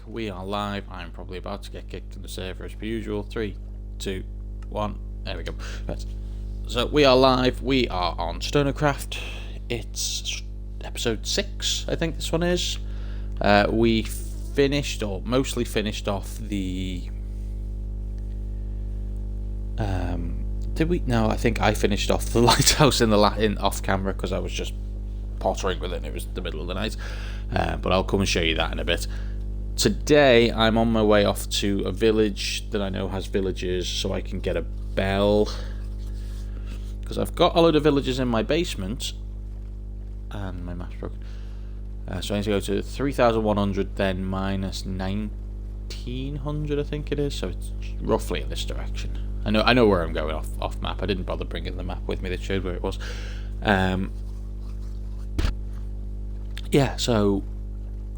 We are live. I'm probably about to get kicked from the server as per usual. 3, 2, 1. There we go. Right. So we are live. We are on StonerCraft. It's episode 6, I think this one is. We finished, or mostly finished off the... Did we? No, I think I finished off the lighthouse in off camera because I was just pottering with it and it was the middle of the night. But I'll come and show you that in a bit. Today I'm on my way off to a village that I know has villagers, so I can get a bell, because I've got a load of villagers in my basement and my map's broken. So I need to go to 3,100, then minus 1,900, I think it is. So it's roughly in this direction. I know where I'm going off map. I didn't bother bringing the map with me that showed where it was. Yeah, so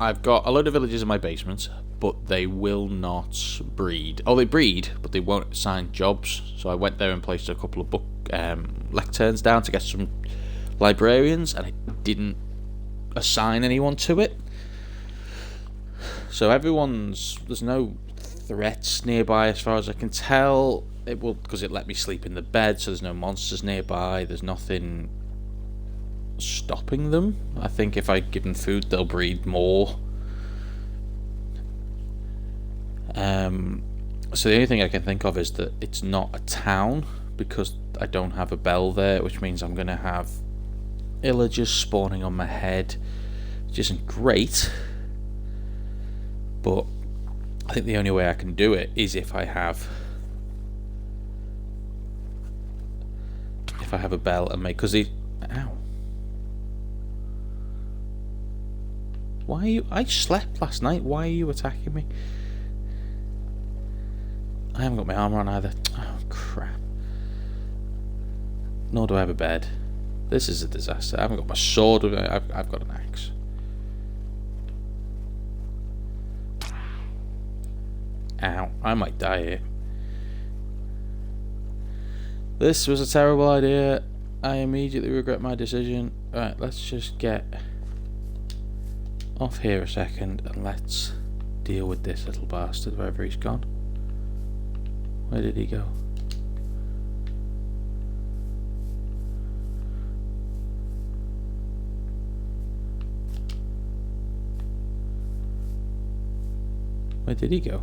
I've got a load of villagers in my basement, but they will not breed. Oh, they breed, but they won't assign jobs. So I went there and placed a couple of lecterns down to get some librarians, and I didn't assign anyone to it. So there's no threats nearby as far as I can tell. It will, because it let me sleep in the bed, so there's no monsters nearby. There's nothing stopping them. I think if I give them food, they'll breed more. So the only thing I can think of is that it's not a town, because I don't have a bell there, which means I'm going to have villagers spawning on my head, which isn't great. But I think the only way I can do it is if I have a bell and make, because ow. Why are you... I slept last night. Why are you attacking me? I haven't got my armor on either. Oh, crap. Nor do I have a bed. This is a disaster. I haven't got my sword with me. I've got an axe. Ow. I might die here. This was a terrible idea. I immediately regret my decision. Right, let's just get off here a second and let's deal with this little bastard wherever he's gone. Where did he go? Where did he go?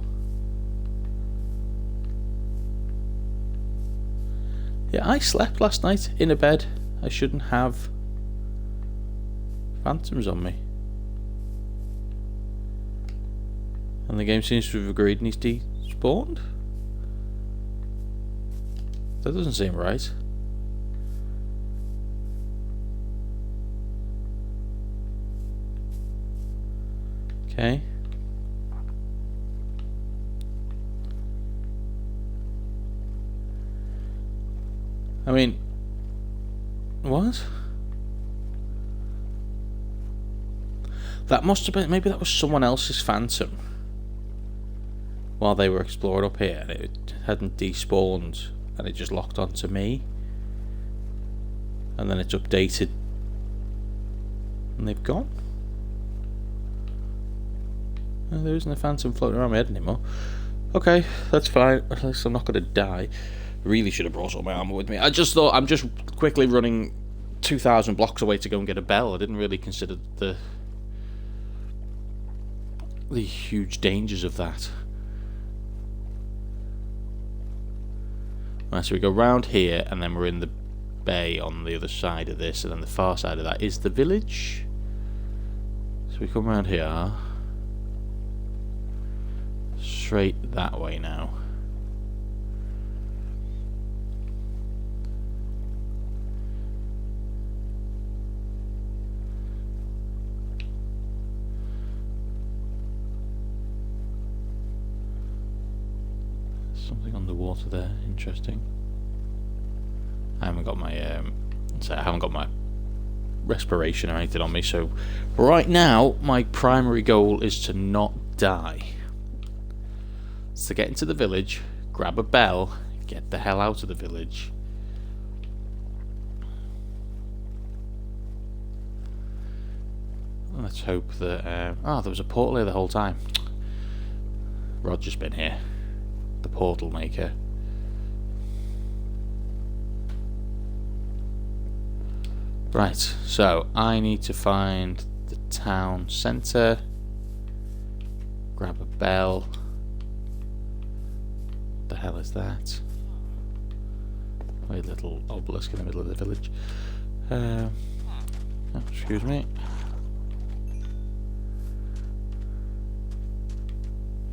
Yeah, I slept last night in a bed. I shouldn't have phantoms on me. And the game seems to have agreed and he's despawned? That doesn't seem right. Okay. I mean, what? That must have been, maybe that was someone else's phantom while they were exploring up here, and it hadn't despawned and it just locked onto me, and then it's updated and they've gone. Oh, there isn't a phantom floating around my head anymore. Okay, that's fine. At least I'm not going to die. Really should have brought all my armor with me. I just thought I'm just quickly running 2,000 blocks away to go and get a bell. I didn't really consider the huge dangers of that. Right, so we go round here and then we're in the bay on the other side of this, and then the far side of that is the village. So we come around here, straight that way now. Something on the water there, interesting. I haven't got my respiration or anything on me, so right now my primary goal is to not die. So get into the village, grab a bell, get the hell out of the village. Let's hope that... there was a portal here the whole time. Roger's been here. The portal maker. Right, so I need to find the town centre. Grab a bell. What the hell is that? A little obelisk in the middle of the village. Oh, excuse me.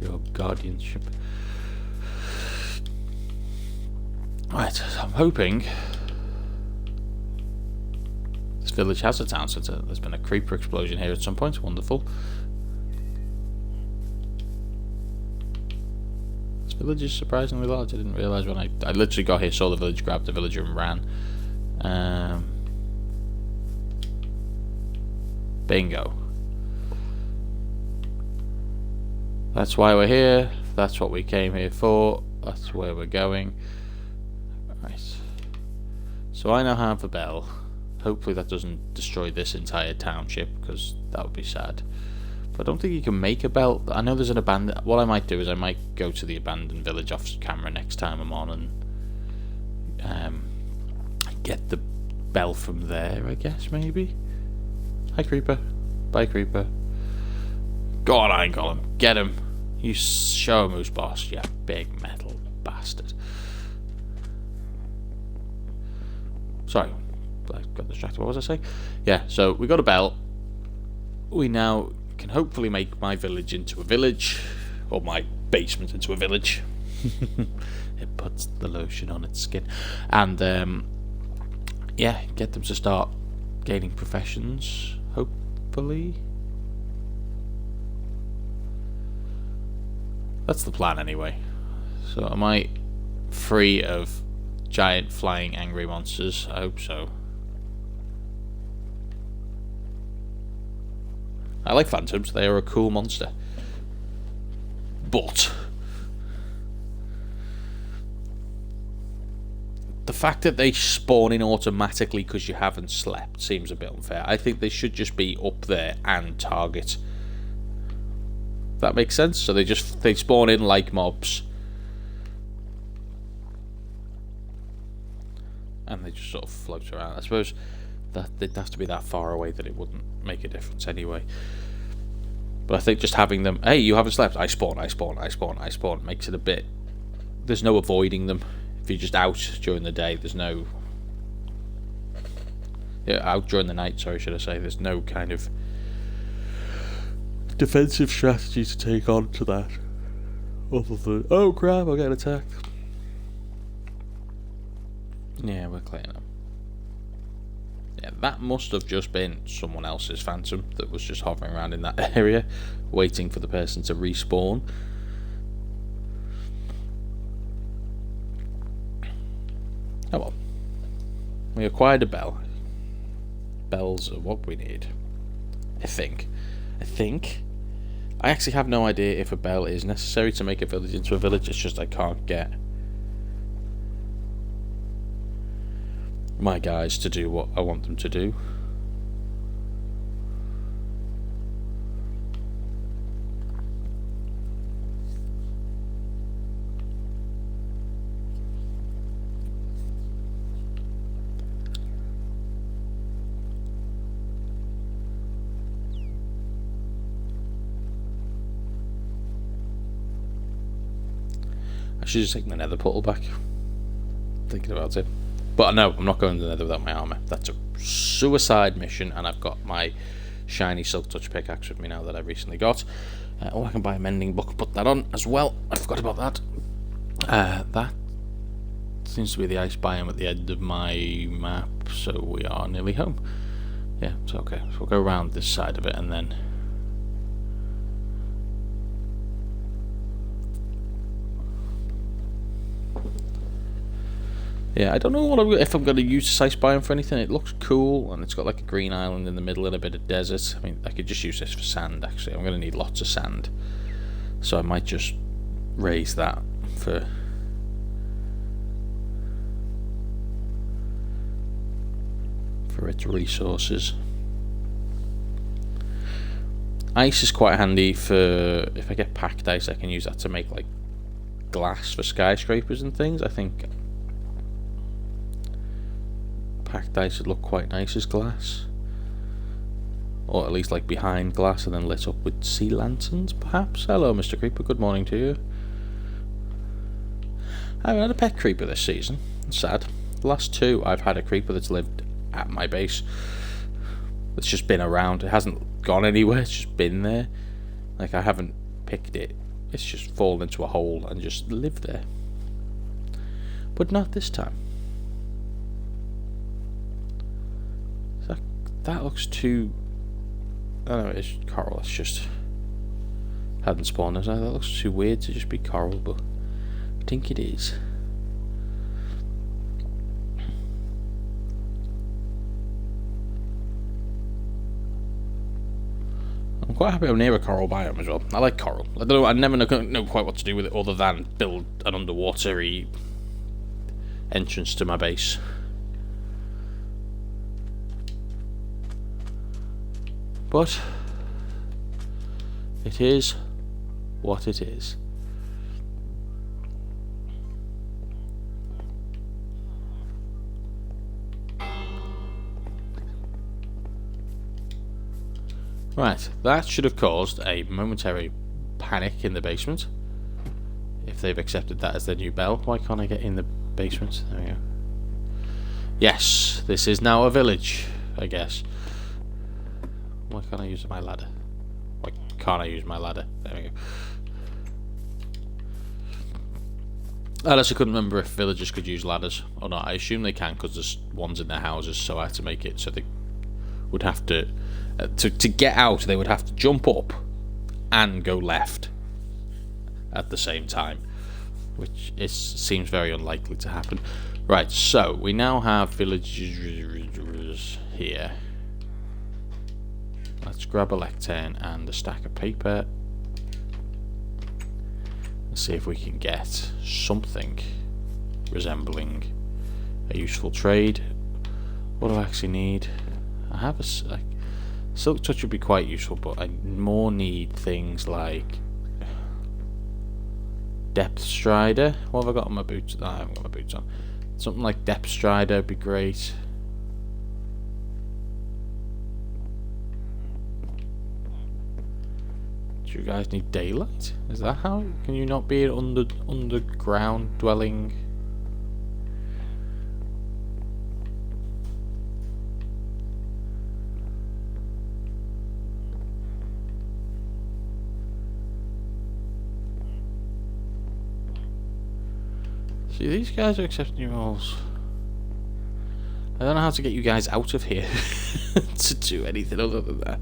Your guardianship. Right, so I'm hoping this village has a town centre. There's been a creeper explosion here at some point. Wonderful. This village is surprisingly large. I didn't realise when I literally got here, saw the village, grabbed the villager and ran. Bingo. That's why we're here. That's what we came here for. That's where we're going. Right. So I now have a bell. Hopefully that doesn't destroy this entire township, because that would be sad. But I don't think you can make a bell. I know there's an abandoned... What I might do is I might go to the abandoned village off camera next time I'm on and get the bell from there, I guess, maybe? Hi, creeper. Bye, creeper. Go on, Iron Golem. Get him. You show him who's boss, you big metal bastard. Sorry. I got distracted. What was I saying? Yeah, so we got a bell. We now can hopefully make my village into a village. Or my basement into a village. It puts the lotion on its skin. And, yeah, get them to start gaining professions, hopefully. That's the plan anyway. So am I free of giant flying angry monsters? I hope so. I like phantoms, they are a cool monster. But the fact that they spawn in automatically because you haven't slept seems a bit unfair. I think they should just be up there and target. That makes sense. So they spawn in like mobs. And they just sort of float around. I suppose that they'd have to be that far away that it wouldn't make a difference anyway. But I think just having them, hey, you haven't slept, I spawn, I spawn, I spawn, I spawn, makes it a bit, there's no avoiding them. If you're just out during the day, there's no, yeah, out during the night, sorry, should I say, there's no kind of defensive strategy to take on to that. Other than, oh crap, I'll get attacked. Yeah, we're clearing them. Yeah, that must have just been someone else's phantom that was just hovering around in that area, waiting for the person to respawn. Oh well. We acquired a bell. Bells are what we need. I think. I actually have no idea if a bell is necessary to make a village into a village, it's just I can't get my guys to do what I want them to do. I should just take the nether portal back. Thinking about it. But no, I'm not going to the nether without my armour. That's a suicide mission, and I've got my shiny Silk Touch pickaxe with me now that I recently got. I can buy a mending book, put that on as well. I forgot about that. That seems to be the ice biome at the end of my map, so we are nearly home. Yeah, it's okay. So we'll go around this side of it, and then yeah, I don't know if I'm going to use this ice biome for anything. It looks cool, and it's got like a green island in the middle and a bit of desert. I mean, I could just use this for sand, actually. I'm going to need lots of sand. So I might just raise that for its resources. Ice is quite handy for, if I get packed ice, I can use that to make like glass for skyscrapers and things. I think packed ice would look quite nice as glass, or at least like behind glass and then lit up with sea lanterns perhaps. Hello Mr. Creeper, good morning to you. I haven't had a pet creeper this season. It's sad. The last 2 I've had a creeper that's lived at my base. It's just been around. It hasn't gone anywhere. It's just been there. Like, I haven't picked it. It's just fallen into a hole and just lived there. But not this time. That looks too... I don't know, it's coral. It's just... hadn't spawned as that. That looks too weird to just be coral, but I think it is. I'm quite happy I'm near a coral biome as well. I like coral. I don't know. I never know quite what to do with it other than build an underwatery entrance to my base. But it is what it is. Right, that should have caused a momentary panic in the basement. If they've accepted that as their new bell. Why can't I get in the basement? There we go. Yes, this is now a village, I guess. Why can't I use my ladder? Why can't I use my ladder? There we go. Unless I couldn't remember if villagers could use ladders or not. I assume they can because there's ones in their houses, so I had to make it so they would have to... To get out, they would have to jump up and go left at the same time, which seems very unlikely to happen. Right, so we now have villagers here. Let's grab a lectern and a stack of paper and see if we can get something resembling a useful trade. What do I actually need? I have a silk touch would be quite useful, but I more need things like depth strider. What have I got on my boots? No, I haven't got my boots on. Something like depth strider would be great. Do you guys need daylight? Is that how? Can you not be an underground dwelling? See, these guys are accepting your roles. I don't know how to get you guys out of here to do anything other than that.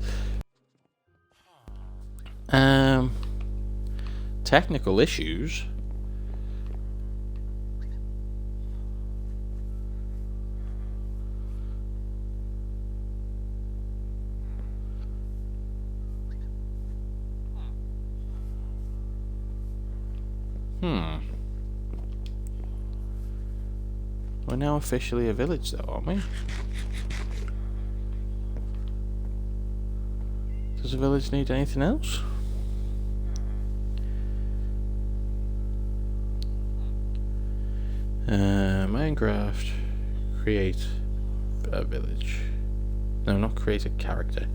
Technical issues. We're now officially a village though, aren't we? Does the village need anything else? Minecraft. Create a village. No, not create a character.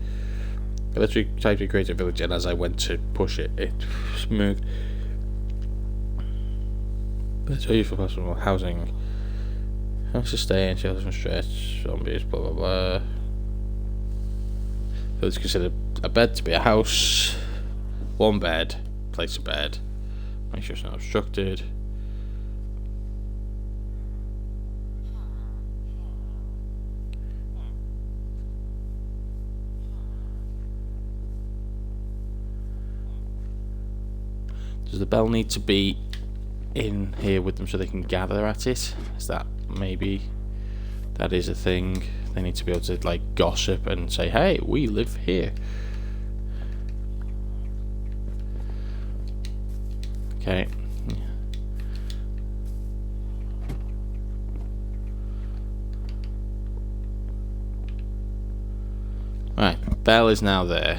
I literally typed in create a village, and as I went to push it, it moved. That's all useful possible housing. House to stay and shelters from stretch, zombies, blah blah blah. So it's considered a bed to be a house. One bed, place a bed. Make sure it's not obstructed. Does the bell need to be in here with them so they can gather at it? Is that maybe that is a thing? They need to be able to like gossip and say, hey, we live here. Okay. Right, bell is now there.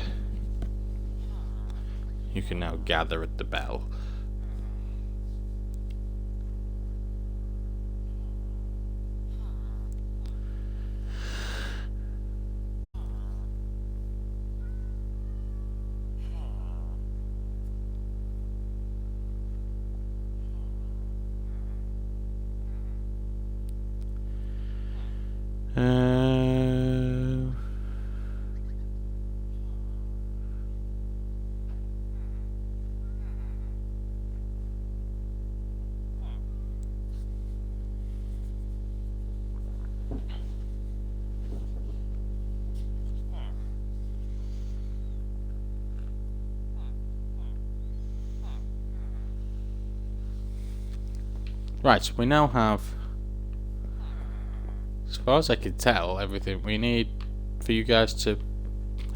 can now gather at the bell. Right, we now have, as far as I can tell, everything we need for you guys to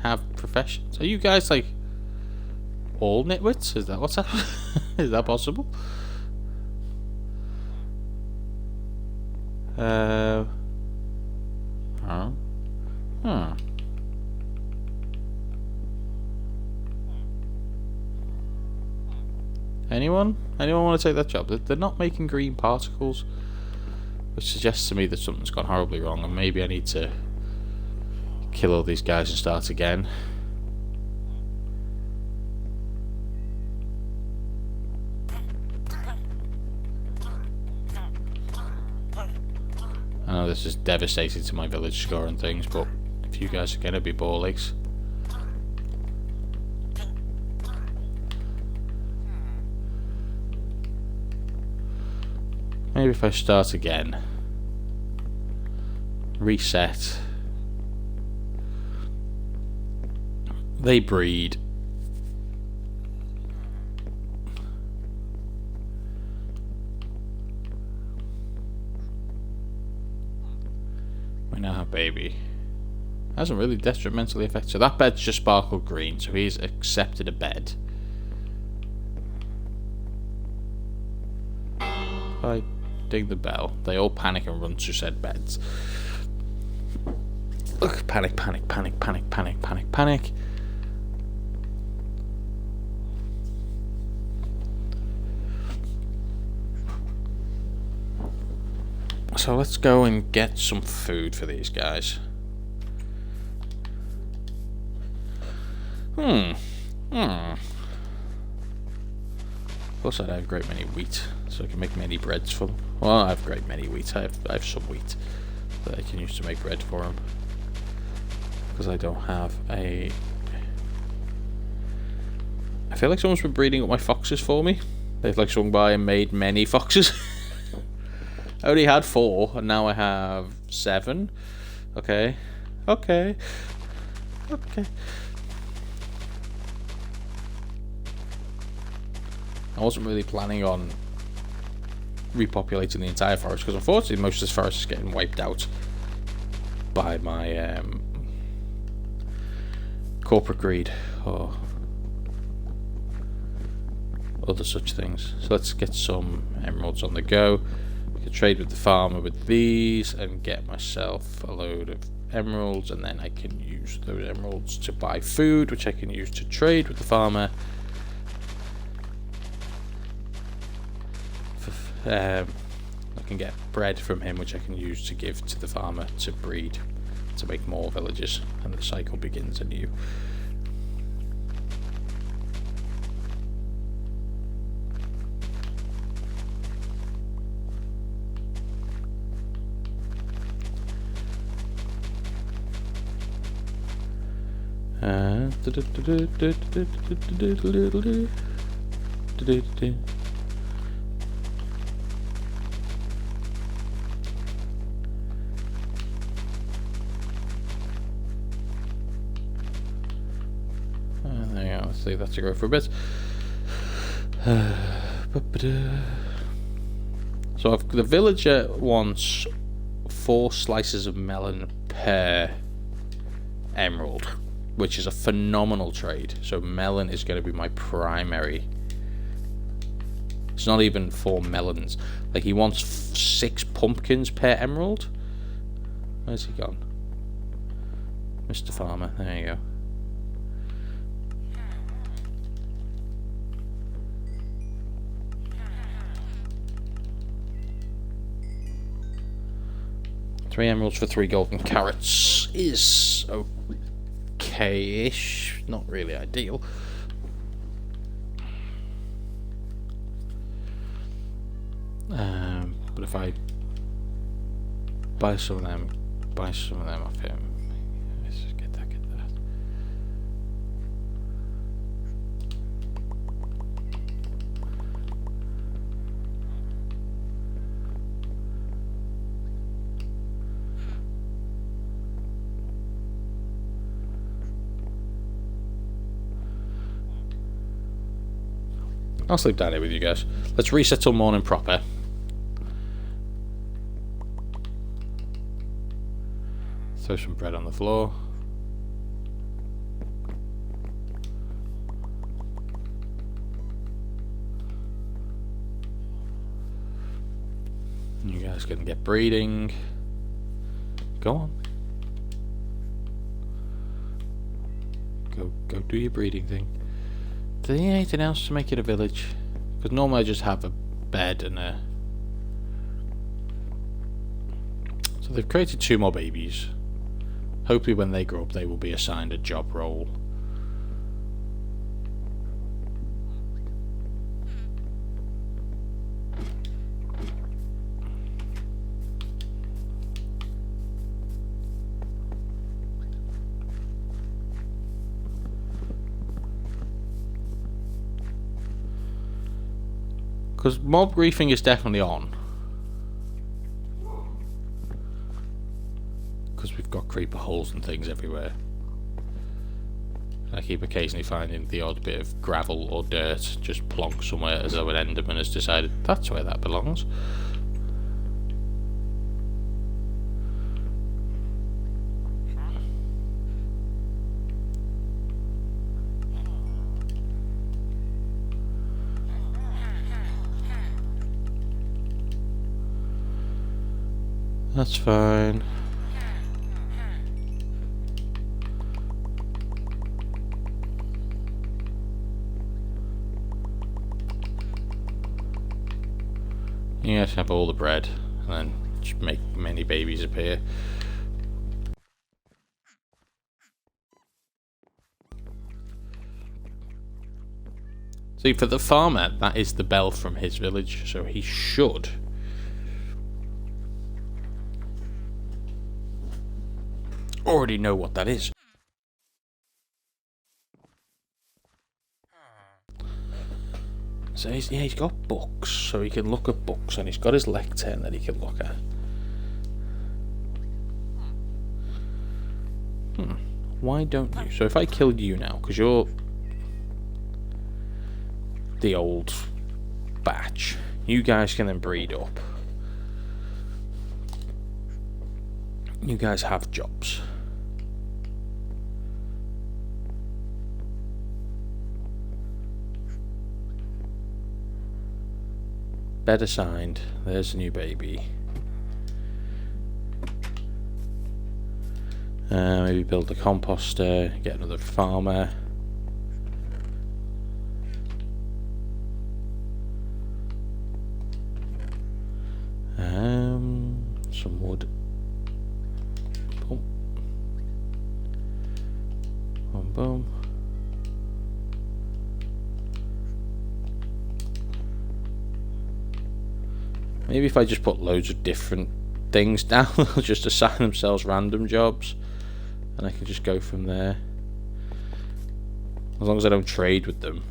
have professions. Are you guys like all nitwits? Is that what's happening? Is that possible? Huh? Anyone? Anyone want to take that job? They're not making green particles, which suggests to me that something's gone horribly wrong, and maybe I need to kill all these guys and start again. I know this is devastating to my village score and things, but if you guys are gonna be ball aches. Maybe if I start again, reset, they breed. We now have baby. Hasn't really detrimentally affected. So that bed's just sparkled green, so he's accepted a bed. I ding the bell. They all panic and run to said beds. Look, panic, panic, panic, panic, panic, panic, panic. So let's go and get some food for these guys. Of course I don't have a great many wheat, so I can make many breads for them. Well, I have a great many wheat. I have some wheat that I can use to make bread for them. Because I don't have a... I feel like someone's been breeding up my foxes for me. They've like swung by and made many foxes. I only had 4, and now I have 7. Okay. Okay. Okay. I wasn't really planning on repopulating the entire forest, because unfortunately most of this forest is getting wiped out by my corporate greed or other such things. So let's get some emeralds on the go. I can trade with the farmer with these and get myself a load of emeralds, and then I can use those emeralds to buy food, which I can use to trade with the farmer. I can get bread from him, which I can use to give to the farmer to breed, to make more villages, and the cycle begins anew. There you go, let's leave that to go for a bit. So the villager wants 4 slices of melon per emerald, which is a phenomenal trade. So melon is going to be my primary. It's not even 4 melons. Like, he wants 6 pumpkins per emerald. Where's he gone? Mr. Farmer, there you go. 3 emeralds for 3 golden carrots is okay-ish. Not really ideal. But if I buy some of them off him. Let's just get that. I'll sleep down here with you guys. Let's reset till morning proper. Throw some bread on the floor. You guys can get breeding. Go on. Go do your breeding thing. Do they need anything else to make it a village? Because normally I just have a bed and a... So they've created 2 more babies. Hopefully when they grow up they will be assigned a job role. Because mob griefing is definitely on. Because we've got creeper holes and things everywhere. I keep occasionally finding the odd bit of gravel or dirt just plonk somewhere as though an enderman has decided that's where that belongs. That's fine. You guys have all the bread, and then just make many babies appear. See, for the farmer, that is the bell from his village, so he should already know what that is. So he's got books, so he can look at books, and he's got his lectern that he can look at. Why don't you? So if I killed you now, because you're the old batch, you guys can then breed up. You guys have jobs. Bed assigned. There's a new baby. Maybe build a composter, get another farmer. Some wood. Boom. Boom, boom. Maybe if I just put loads of different things down, they'll just assign themselves random jobs, and I can just go from there. As long as I don't trade with them.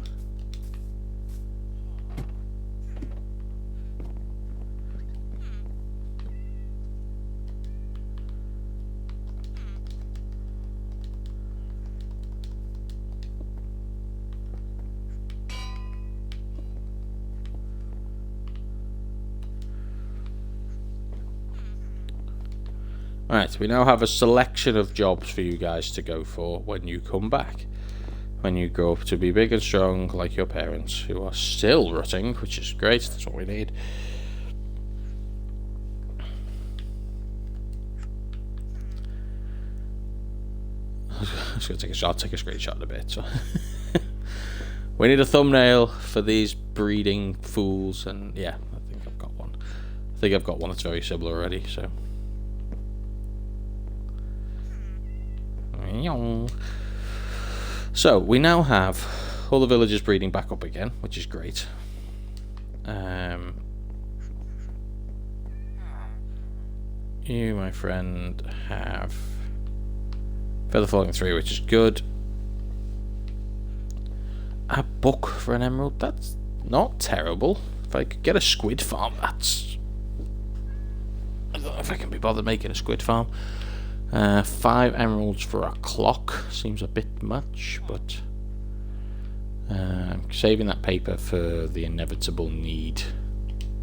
Right, we now have a selection of jobs for you guys to go for when you come back. When you grow up to be big and strong like your parents, who are still rutting, which is great, that's what we need. I'm just gonna take a shot, I'll take a screenshot in a bit. So. We need a thumbnail for these breeding fools, and yeah, I think I've got one. I think I've got one that's very similar already, so. So, we now have all the villagers breeding back up again, which is great. You, my friend, have feather falling 3, which is good. A book for an emerald, that's not terrible. If I could get a squid farm, that's... I don't know if I can be bothered making a squid farm. 5 emeralds for a clock seems a bit much, but I'm saving that paper for the inevitable need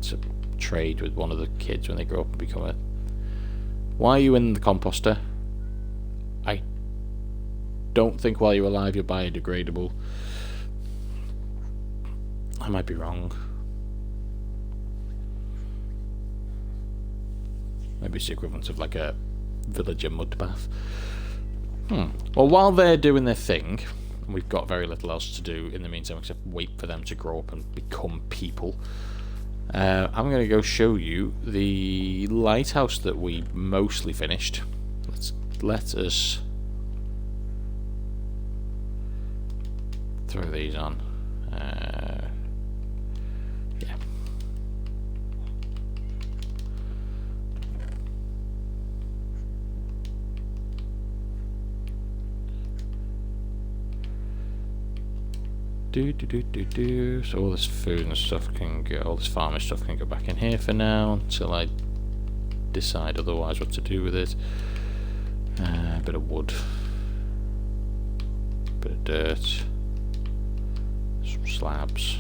to trade with one of the kids when they grow up and become a... Why are you in the composter? I don't think while you're alive you're biodegradable. I might be wrong. Maybe it's the equivalent of like a villager mud bath. Well, while they're doing their thing, we've got very little else to do in the meantime except wait for them to grow up and become people. I'm going to go show you the lighthouse that we mostly finished. Let us throw these on. Yeah. So all this food and stuff can go, all this farming stuff can go back in here for now until I decide otherwise what to do with it. A bit of wood, bit of dirt, some slabs.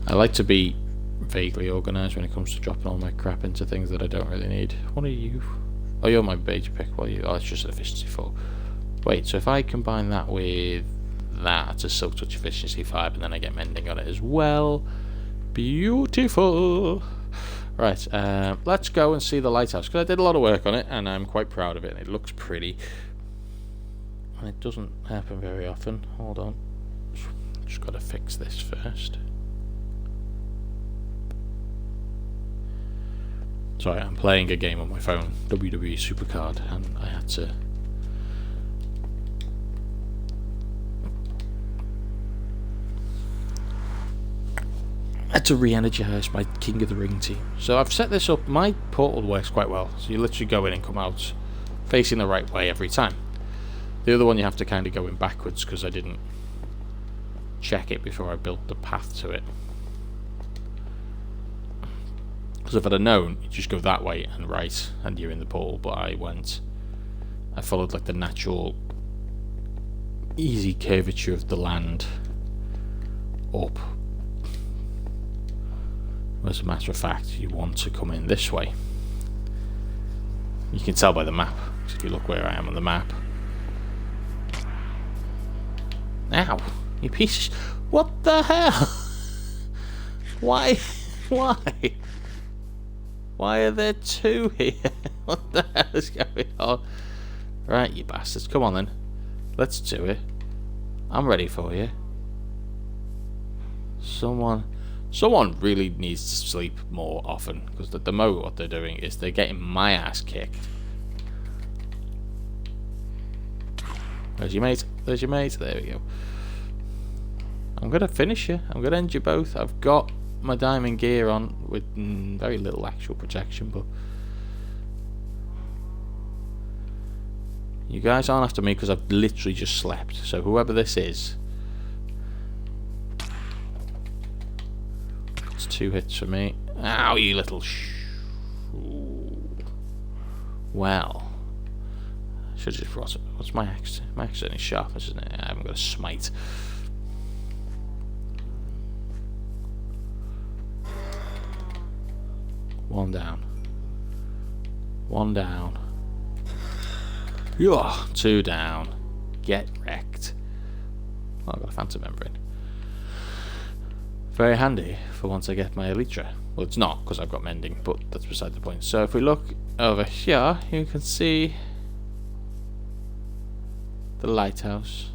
I like to be vaguely organised when it comes to dropping all my crap into things that I don't really need. What are you? Oh, you're my beta pick. What are you? Oh, it's just an efficiency 4. Wait, so if I combine that with that, it's a silk touch efficiency 5, and then I get mending on it as well. Beautiful. Right, let's go and see the lighthouse, because I did a lot of work on it, and I'm quite proud of it, and it looks pretty. And it doesn't happen very often. Hold on. Just got to fix this first. Sorry, I'm playing a game on my phone, WWE Supercard, and I had to re-energise my King of the Ring team. So I've set this up. My portal works quite well, so you literally go in and come out facing the right way every time. The other one you have to kind of go in backwards because I didn't check it before I built the path to it. Because if I'd have known, you just go that way and right, and you're in the portal. But I followed like the natural, easy curvature of the land up. As a matter of fact, you want to come in this way. You can tell by the map. If you look where I am on the map. Ow! You piece of what the hell? Why? Why? Why are there 2 here? What the hell is going on? Right, you bastards. Come on then. Let's do it. I'm ready for you. Someone really needs to sleep more often, because at the moment what they're doing is they're getting my ass kicked. There's your mate. There's your mate. There we go. I'm going to finish you. I'm going to end you both. I've got my diamond gear on with very little actual protection, but you guys aren't after me because I've literally just slept. So whoever this is, it's 2 hits for me. Ow, you little well, I should have just brought it. What's my axe? My axe is only sharp, isn't it? I haven't got a smite. One down. One down. Yeah, 2 down. Get wrecked. Oh, I've got a phantom membrane. Very handy for once I get my elytra. Well, it's not, because I've got mending, but that's beside the point. So if we look over here, you can see the lighthouse.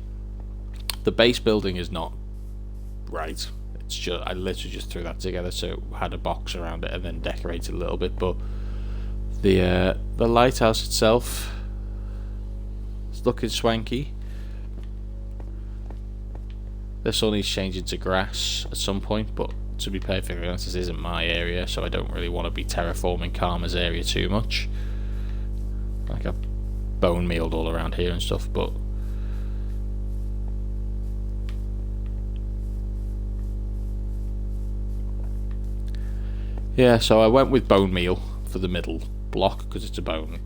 The base building is not right. It's just, I literally just threw that together, so it had a box around it and then decorated a little bit, but The lighthouse itself is looking swanky. This all needs changing to grass at some point, but to be perfectly honest, this isn't my area, so I don't really want to be terraforming Karma's area too much. Like, I've bone mealed all around here and stuff, but yeah, so I went with bone meal for the middle block because it's a bone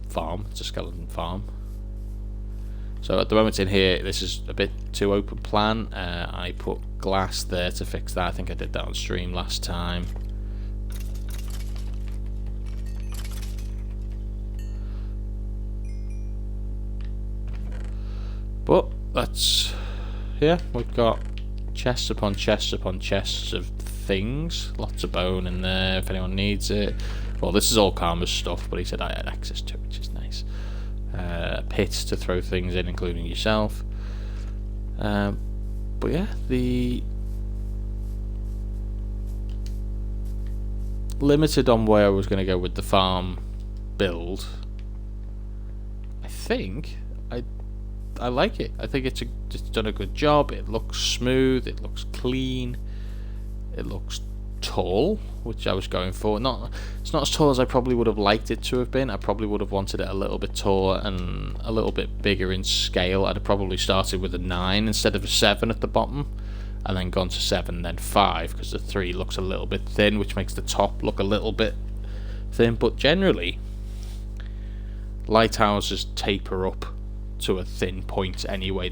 farm, it's a skeleton farm. So at the moment in here, this is a bit too open plan. I put glass there to fix that. I think I did that on stream last time. But that's, yeah, we've got chests upon chests upon chests of things. Lots of bone in there if anyone needs it. Well, this is all Karma's stuff, but he said I had access to it, which is nice. Pits to throw things in, including yourself. But yeah, the limited on where I was going to go with the farm build. I think I like it. I think it's done a good job. It looks smooth. It looks clean. It looks tall, which I was going for. It's not as tall as I probably would have liked it to have been. I probably would have wanted it a little bit taller and a little bit bigger in scale. I'd have probably started with a 9 instead of a 7 at the bottom, and then gone to 7, then 5, because the 3 looks a little bit thin, which makes the top look a little bit thin. But generally, lighthouses taper up to a thin point anyway.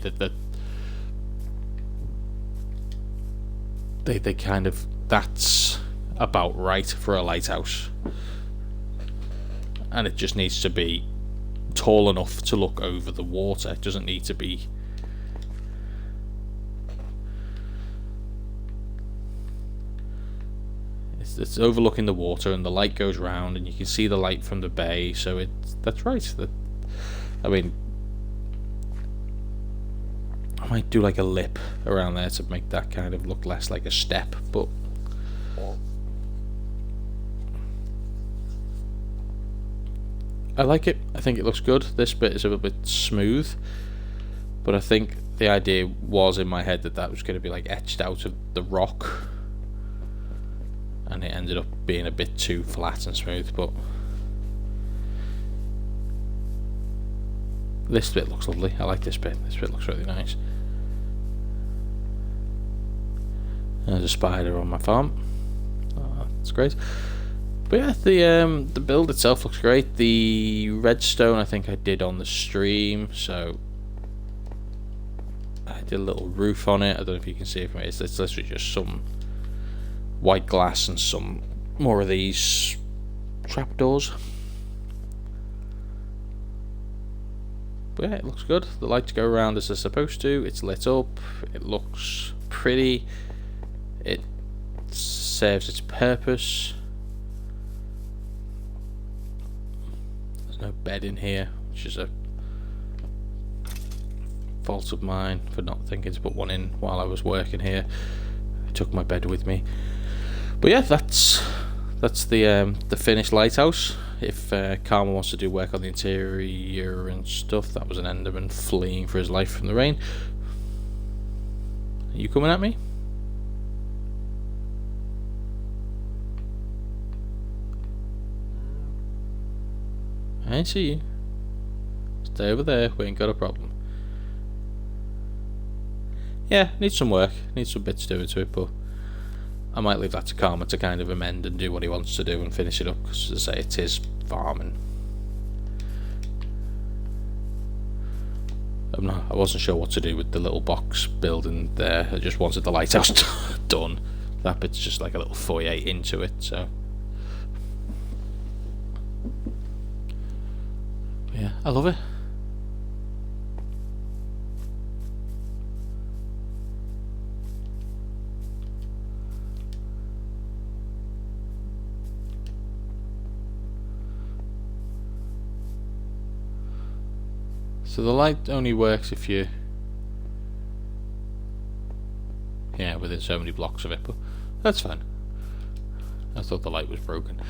They kind of, that's about right for a lighthouse, and it just needs to be tall enough to look over the water. It doesn't need to be it's overlooking the water, and the light goes round and you can see the light from the bay, so that's right. I mean, I might do like a lip around there to make that kind of look less like a step, but I like it. I think it looks good. This bit is a little bit smooth, but I think the idea was in my head that was going to be like etched out of the rock, and it ended up being a bit too flat and smooth. But this bit looks lovely. I like this bit. This bit looks really nice. There's a spider on my farm. Oh, that's great. But yeah, the build itself looks great. The redstone I think I did on the stream, so I did a little roof on it. I don't know if you can see it from it. It's literally just some white glass and some more of these trapdoors. But yeah, it looks good. The lights go around as they're supposed to. It's lit up. It looks pretty. It serves its purpose. There's no bed in here, which is a fault of mine for not thinking to put one in while I was working here. I took my bed with me. But yeah, that's the finished lighthouse. If Karma wants to do work on the interior and stuff. That was an Enderman fleeing for his life from the rain. Are you coming at me? I ain't see you. Stay over there, we ain't got a problem. Yeah, needs some work, needs some bits doing to it, but I might leave that to Karma to kind of amend and do what he wants to do and finish it up, because as I say, it's his farm, and I wasn't sure what to do with the little box building there. I just wanted the lighthouse done. That bit's just like a little foyer into it, so yeah, I love it. So the light only works if you, yeah, within so many blocks of it, but that's fine. I thought the light was broken.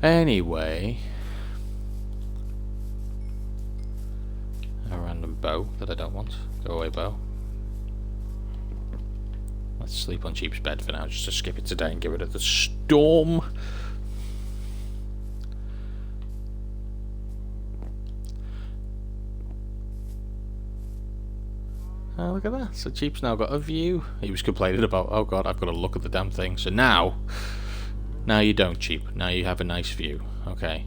Anyway, bow that I don't want. Go away, bow. Let's sleep on Cheap's bed for now, just to skip it today and get rid of the storm. Oh, look at that. So Cheap's now got a view. He was complaining about, oh god, I've got to look at the damn thing. So now you don't, Cheap. Now you have a nice view. Okay.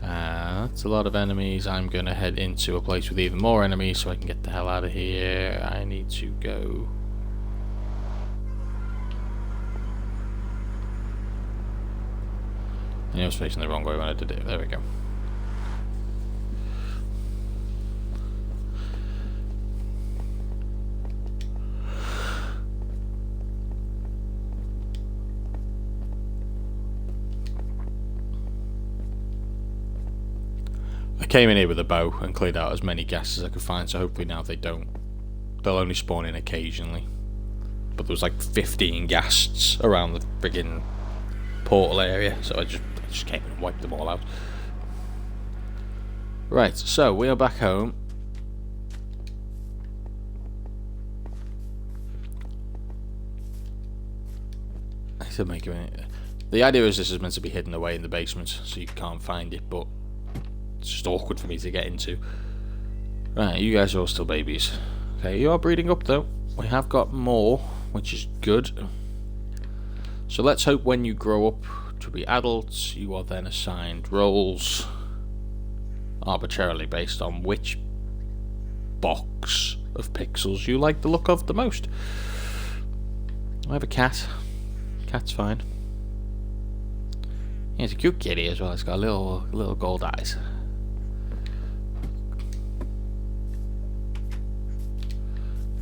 That's a lot of enemies. I'm going to head into a place with even more enemies so I can get the hell out of here. I need to go... I was facing the wrong way when I did it. There we go. I came in here with a bow and cleared out as many ghasts as I could find, so hopefully now they'll only spawn in occasionally. But there was like 15 ghasts around the friggin' portal area, so I just came in and wiped them all out. Right, so we are back home. The idea is this is meant to be hidden away in the basement, so you can't find it, but it's just awkward for me to get into. Right, you guys are all still babies. Okay, you are breeding up though. We have got more, which is good. So let's hope when you grow up to be adults, you are then assigned roles arbitrarily based on which box of pixels you like the look of the most. I have a cat. Cat's fine. He's a cute kitty as well. It's got little gold eyes.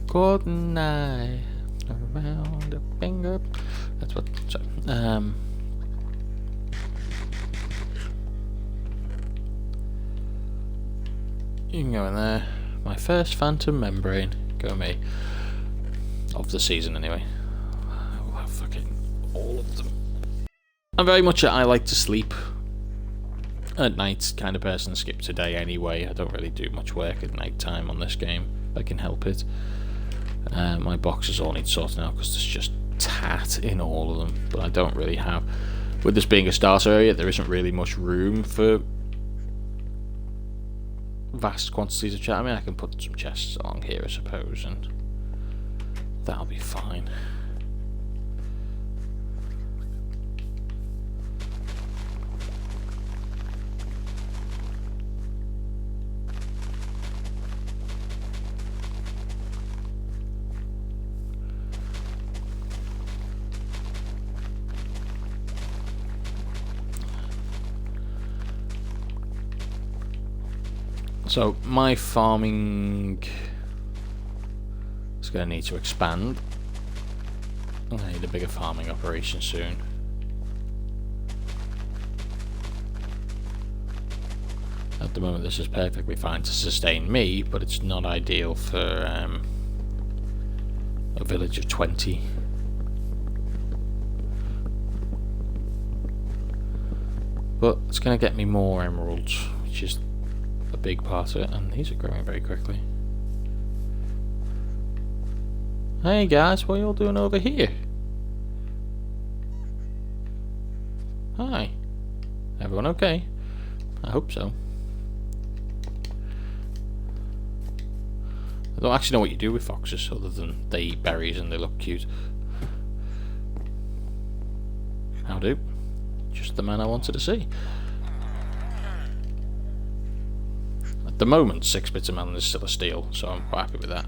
Golden eye around the finger. That's what. Sorry. You can go in there. My first phantom membrane. Go me. Of the season, anyway. Oh, fucking all of them. I'm very much I like to sleep at night kind of person. Skip today anyway. I don't really do much work at night time on this game if I can help it. My boxes all need sorting out because there's just tat in all of them, but I don't really have, with this being a starter area, there isn't really much room for vast quantities of chat. I mean, I can put some chests along here I suppose and that'll be fine. So my farming is going to need to expand. I need a bigger farming operation soon. At the moment this is perfectly fine to sustain me, but it's not ideal for a village of 20. But it's going to get me more emeralds, which is a big part of it, and these are growing very quickly. Hey guys, what are you all doing over here? Hi. Everyone okay? I hope so. I don't actually know what you do with foxes other than they eat berries and they look cute. How do? Just the man I wanted to see. At the moment, 6 bits of melon is still a steal, so I'm quite happy with that.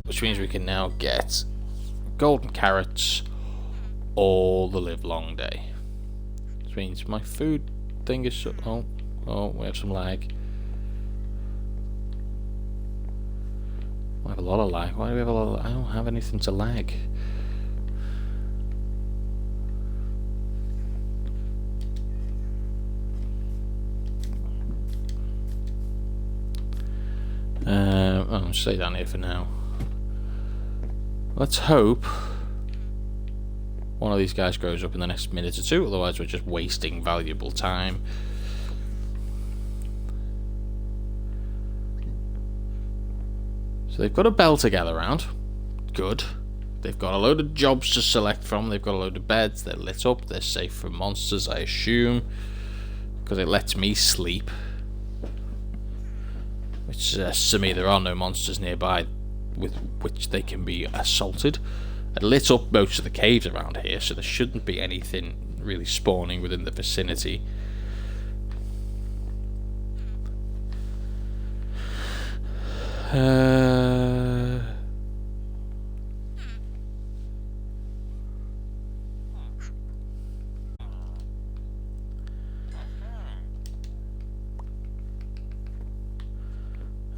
Which means we can now get golden carrots all the live long day. Which means my food thing is so... Oh, we have some lag. We have a lot of lag. Why do we have a lot of... I don't have anything to lag. I'll stay down here for now. Let's hope one of these guys grows up in the next minute or two, otherwise we're just wasting valuable time. So they've got a bell to gather around. Good. They've got a load of jobs to select from. They've got a load of beds. They're lit up. They're safe from monsters, I assume, because it lets me sleep. Which suggests to me there are no monsters nearby with which they can be assaulted. I lit up most of the caves around here, so there shouldn't be anything really spawning within the vicinity.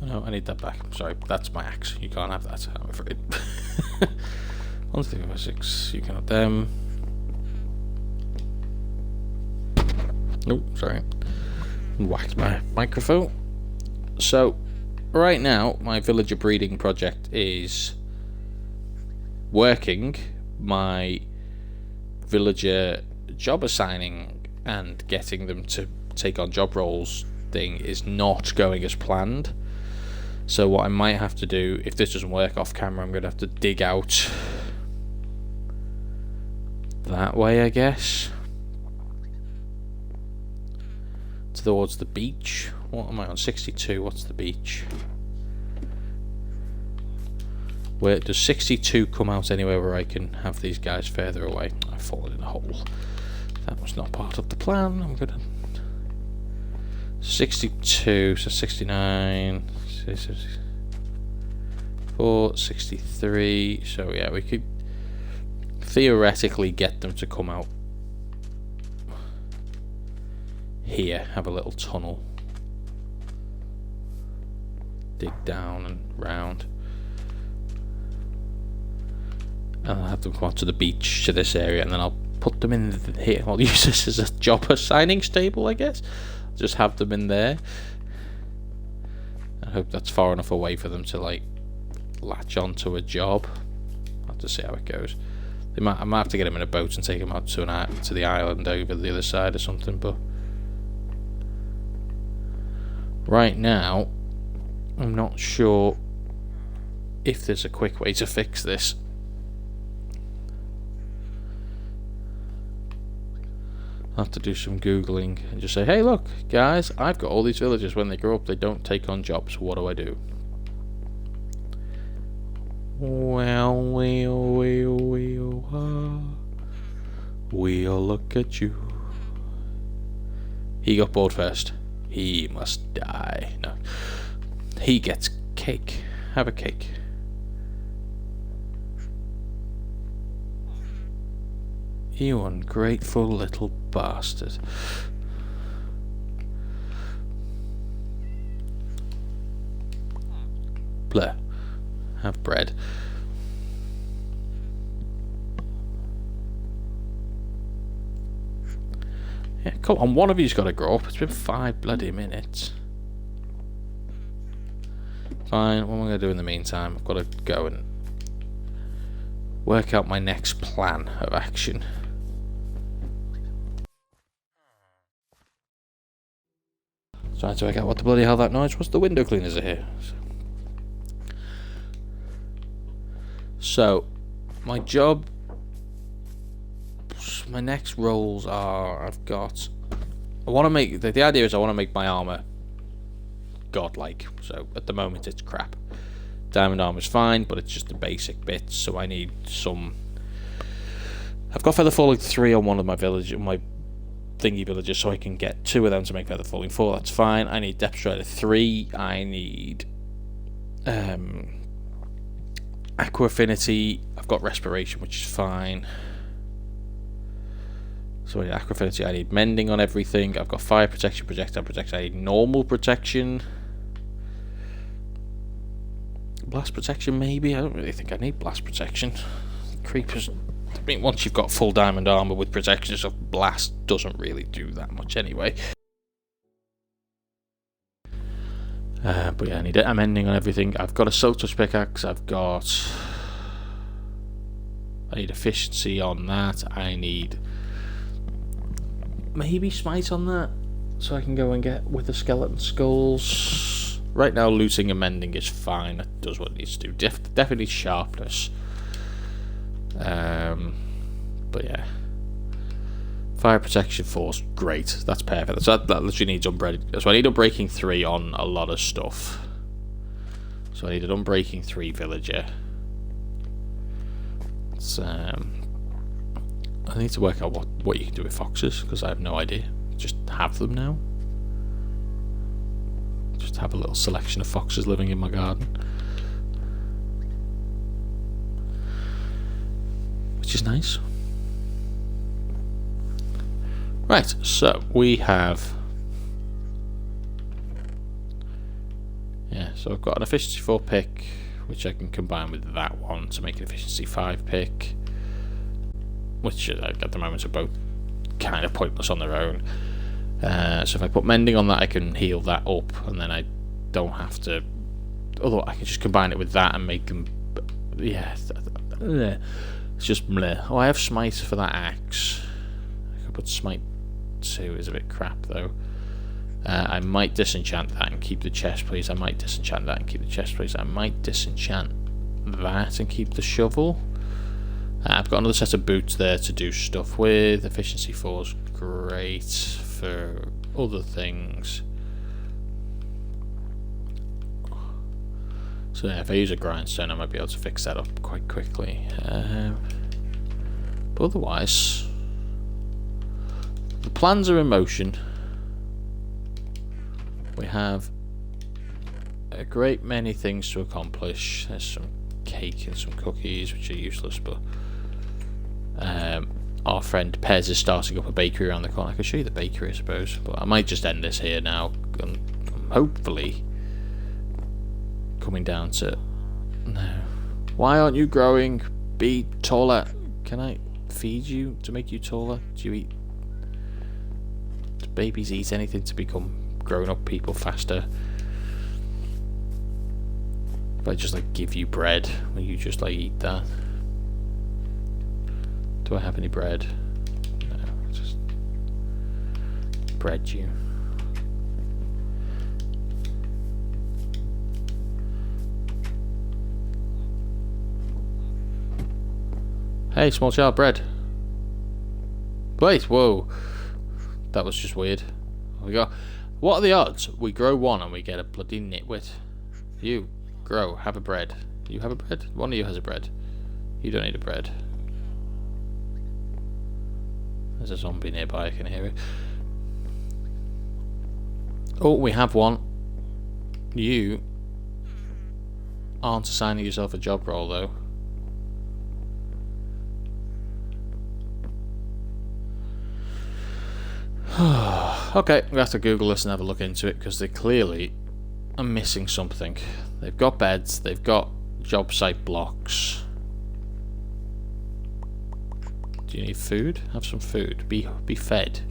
No, I need that back. Sorry, that's my axe. You can't have that, I'm afraid. 1, 2, 3, 4, 6. You can have them. Nope, sorry. Whacked my microphone. So, right now, my villager breeding project is working. My villager job assigning and getting them to take on job roles thing is not going as planned. So what I might have to do, if this doesn't work off camera, I'm going to have to dig out that way, I guess, towards the beach. What am I on? 62. What's the beach? Where does 62 come out anywhere where I can have these guys further away? I've fallen in a hole. That was not part of the plan. I'm gonna 62, so 69, 64, 63. So yeah, we could theoretically get them to come out here, have a little tunnel, dig down and round, and I'll have them come out to the beach, to this area, and then I'll put them in here. I'll use this as a job assigning stable, I guess. Just have them in there. I hope that's far enough away for them to like latch onto a job. I'll have to see how it goes. I might have to get them in a boat and take them out to the island over the other side or something, but right now I'm not sure if there's a quick way to fix this. I'll have to do some googling and just say, hey look guys, I've got all these villagers. When they grow up they don't take on jobs. What do I do? Well, we'll look at you. He got bored first. He must die. No. He gets cake. Have a cake. You ungrateful little bastard. Bleh. Have bread. Yeah, come on, one of you's got to grow up. It's been 5 bloody minutes. Fine, what am I going to do in the meantime? I've got to go and work out my next plan of action. Trying to work out what the bloody hell that noise was. The window cleaners are here. So, my job, my next roles are, I want to make, the idea is I want to make my armor godlike. So, at the moment it's crap. Diamond armor's fine, but it's just the basic bits, so I need some. I've got feather falling 3 on one of my thingy villages, so I can get 2 of them to make feather falling 4. That's fine. I need depth strider 3. I need aqua affinity. I've got respiration, which is fine. So I need aqua affinity. I need mending on everything. I've got fire protection, projectile protection. I need normal protection. Blast protection, maybe? I don't really think I need blast protection. Creepers, I mean, once you've got full diamond armor with protection stuff, blast doesn't really do that much anyway. But yeah, I need amending on everything. I've got a soul touch pickaxe. I've got I need efficiency on that. I need maybe smite on that, so I can go and get with the skeleton skulls. Right now, looting and mending is fine. It does what it needs to do. Definitely sharpness. But yeah. Fire protection force, great. That's perfect. So that literally needs unbreaking. So I need unbreaking 3 on a lot of stuff. So I need an unbreaking 3 villager. I need to work out what you can do with foxes, because I have no idea. Just have them now. Just have a little selection of foxes living in my garden. Which is nice. Right, so we have... Yeah, so I've got an efficiency 4 pick, which I can combine with that one to make an efficiency 5 pick, which at the moment are both kind of pointless on their own. So if I put mending on that, I can heal that up, and then I don't have to... Although I can just combine it with that and make them... Yeah, it's just bleh. Oh, I have smite for that axe. I could put smite 2, is a bit crap though. I might disenchant that and keep the chest plate. I might disenchant that and keep the chest plate. I might disenchant that and keep the shovel. I've got another set of boots there to do stuff with. Efficiency 4's great for other things. So yeah, if I use a grindstone, I might be able to fix that up quite quickly. But otherwise, the plans are in motion. We have a great many things to accomplish. There's some cake and some cookies, which are useless, but our friend Pez is starting up a bakery around the corner. I can show you the bakery, I suppose, but I might just end this here now, and hopefully coming down to... No. Why aren't you growing? Be taller. Can I feed you to make you taller? Do you eat... Do babies eat anything to become grown-up people faster? If I just like give you bread, will you just like eat that? Do I have any bread? No, just bread you. Hey, small child, bread. Wait, whoa. That was just weird. We got... What are the odds? We grow one and we get a bloody nitwit. You, grow, have a bread. You have a bread? One of you has a bread. You don't need a bread. There's a zombie nearby, I can hear it. Oh, we have one. You aren't assigning yourself a job role, though. Okay, we have to Google this and have a look into it, because they clearly are missing something. They've got beds, they've got job site blocks. Do you need food? Have some food. Be fed.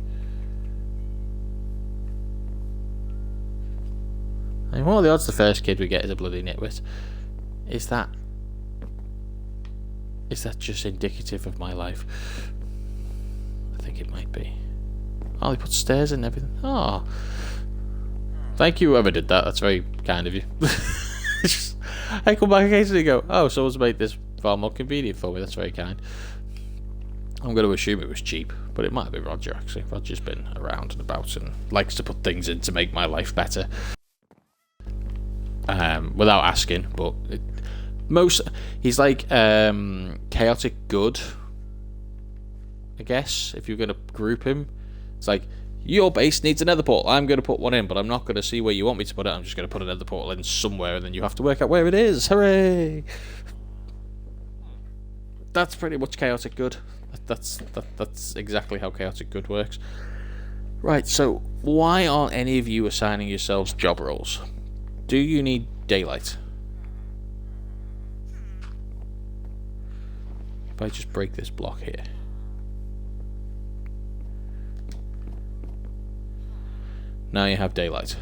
I mean, what are the odds the first kid we get is a bloody nitwit? Is that just indicative of my life? I think it might be. Oh, they put stairs in and everything. Oh. Thank you, whoever did that. That's very kind of you. I come back occasionally and go, oh, someone's made this far more convenient for me. That's very kind. I'm going to assume it was cheap, but it might be Roger, actually. Roger's been around and about and likes to put things in to make my life better. Without asking, but... He's like chaotic good, I guess, if you're going to group him. It's like, your base needs a nether portal. I'm going to put one in, but I'm not going to see where you want me to put it. I'm just going to put a nether portal in somewhere, and then you have to work out where it is. Hooray! That's pretty much chaotic good. That's exactly how chaotic good works. Right, so why aren't any of you assigning yourselves job roles? Do you need daylight? If I just break this block here. Now you have daylight.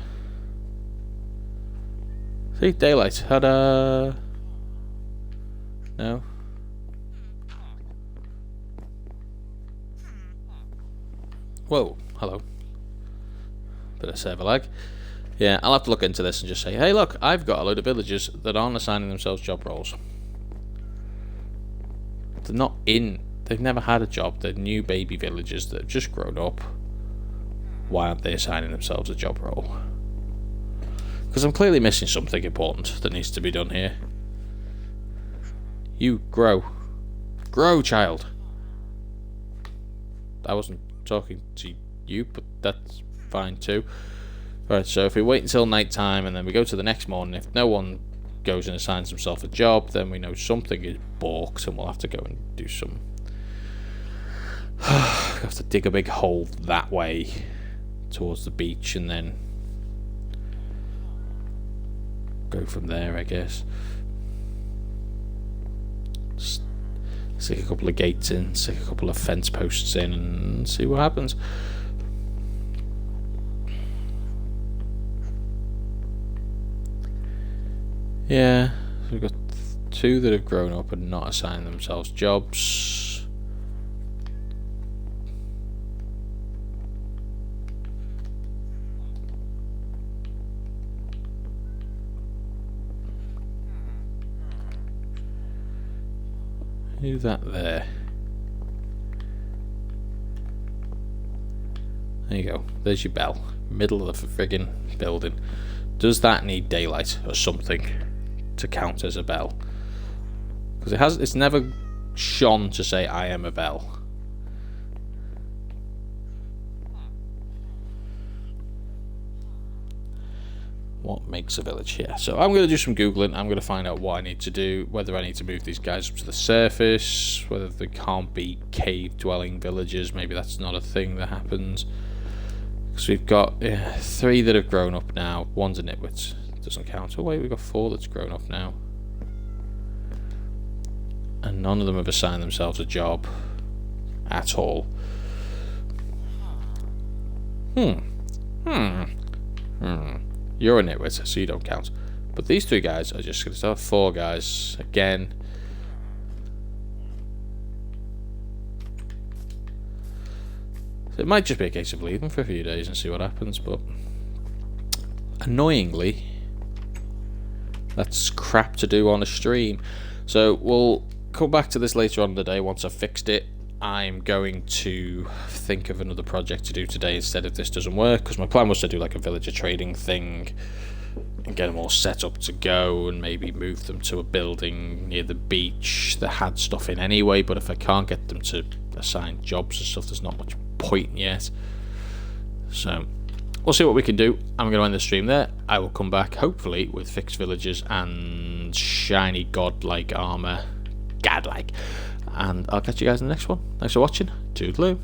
See? Daylight. Ta-da! No? Whoa, hello. Bit of server lag. Yeah, I'll have to look into this and just say, hey look, I've got a load of villagers that aren't assigning themselves job roles. They're not in, they've never had a job, they're new baby villagers that have just grown up. Why aren't they assigning themselves a job role? Because I'm clearly missing something important that needs to be done here. You, grow. Grow, child! I wasn't talking to you, but that's fine too. Right, so if we wait until night time and then we go to the next morning, if no one goes and assigns himself a job, then we know something is balked and we'll have to go and do some... we have to dig a big hole that way towards the beach and then go from there, I guess. Stick a couple of gates in, stick a couple of fence posts in and see what happens. Yeah, so we've got 2 that have grown up and not assigned themselves jobs. Who's that there? There you go. There's your bell. Middle of the friggin' building. Does that need daylight or something to count as a bell? Because it's never shone to say I am a bell. What makes a village here? So I'm going to do some googling. I'm going to find out what I need to do, whether I need to move these guys up to the surface, whether they can't be cave dwelling villagers. Maybe that's not a thing that happens. Because we've got 3 that have grown up now. One's a nitwit. Doesn't count. Oh wait, we've got 4 that's grown up now. And none of them have assigned themselves a job at all. You're a nitwit, so you don't count. But these 3 guys are just going to start 4 guys again. So it might just be a case of leave them for a few days and see what happens, but annoyingly, that's crap to do on a stream. So we'll come back to this later on in the day once I've fixed it. I'm going to think of another project to do today instead if this doesn't work, because my plan was to do like a villager trading thing and get them all set up to go and maybe move them to a building near the beach that had stuff in anyway. But if I can't get them to assign jobs and stuff, there's not much point yet. So we'll see what we can do. I'm going to end the stream there. I will come back hopefully with fixed villagers and shiny godlike armor, godlike. And I'll catch you guys in the next one. Thanks for watching. Toodaloo.